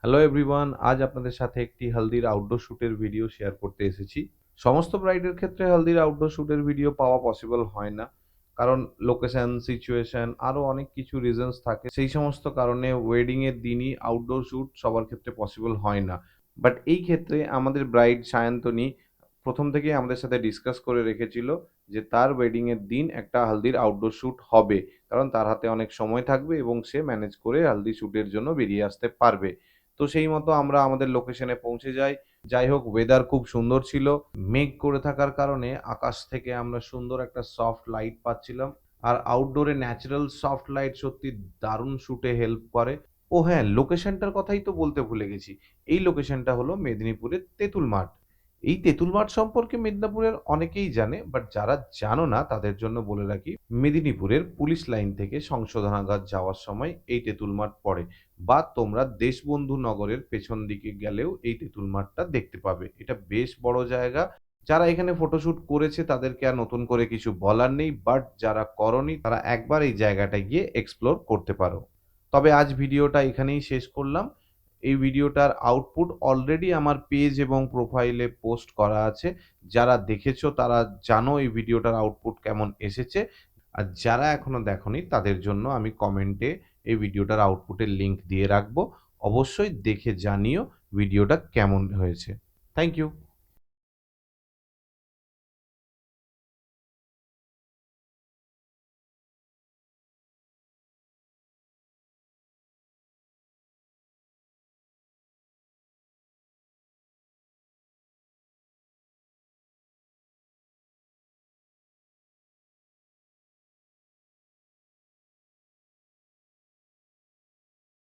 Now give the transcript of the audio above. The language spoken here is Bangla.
হ্যালো এভরিওয়ান, আজ আপনাদের সাথে একটি হলদির আউটডোর শ্যুটের ভিডিও শেয়ার করতে এসেছি। সমস্ত ব্রাইডের ক্ষেত্রে হলদির আউটডোর শ্যুটের ভিডিও পাওয়া পসিবল হয় না। কারণ লোকেশন, সিচুয়েশন আরও অনেক কিছু রিজনস থাকে। সেই সমস্ত কারণে ওয়েডিং এর দিনই আউটডোর শ্যুট সবার ক্ষেত্রে পসিবল হয় না। বাট এই ক্ষেত্রে আমাদের ব্রাইড সায়ন্তনী প্রথম থেকেই আমাদের সাথে ডিসকাস করে রেখেছিল যে তার ওয়েডিং এর দিন একটা হলদির আউটডোর শ্যুট হবে। কারণ তার হাতে অনেক সময় থাকবে এবং সে ম্যানেজ করে হলদি শ্যুটের জন্য বেরিয়ে আসতে পারবে। তো সেই মতো আমরা আমাদের লোকেশনে পৌঁছে যাই। যাই হোক, ওয়েদার খুব সুন্দর ছিল। মেঘ করে থাকার কারণে আকাশ থেকে আমরা সুন্দর একটা সফট লাইট পাচ্ছিলাম। আর আউটডোরে ন্যাচারাল সফট লাইট সত্যি দারুণ শুটে হেল্প করে। ও হ্যাঁ, লোকেশনটার কথাই তো বলতে ভুলে গেছি। এই লোকেশনটা হলো মেদিনীপুরের তেঁতুল মাঠ। এই তেঁতুল মাঠ সম্পর্কে মেদিনীপুরের অনেকেই জানে, বাট যারা জানো না তাদের জন্য বলে রাখি, মেদিনীপুরের পুলিশ লাইন থেকে সংশোধনাগার যাওয়ার সময় এই তেঁতুল মাঠ পড়ে। বা তোমরা দেশবন্ধু নগরের পেছন দিকে গেলেও এই তেঁতুল মাঠটা দেখতে পাবে। এটা বেশ বড় জায়গা। যারা এখানে ফটোশুট করেছে তাদেরকে আর নতুন করে কিছু বলার নেই, বাট যারা করনি তারা একবার এই জায়গাটা গিয়ে এক্সপ্লোর করতে পারো। তবে আজ ভিডিওটা এখানেই শেষ করলাম। এই ভিডিওটার আউটপুট অলরেডি আমার পেজ এবং প্রোফাইলে পোস্ট করা আছে। যারা দেখেছো তারা জানো এই ভিডিওটার আউটপুট কেমন এসেছে। আর যারা এখনো দেখোনি তাদের জন্য আমি কমেন্টে এই ভিডিওটার আউটপুটের লিংক দিয়ে রাখবো। অবশ্যই দেখে জানিও ভিডিওটা কেমন হয়েছে। Thank you.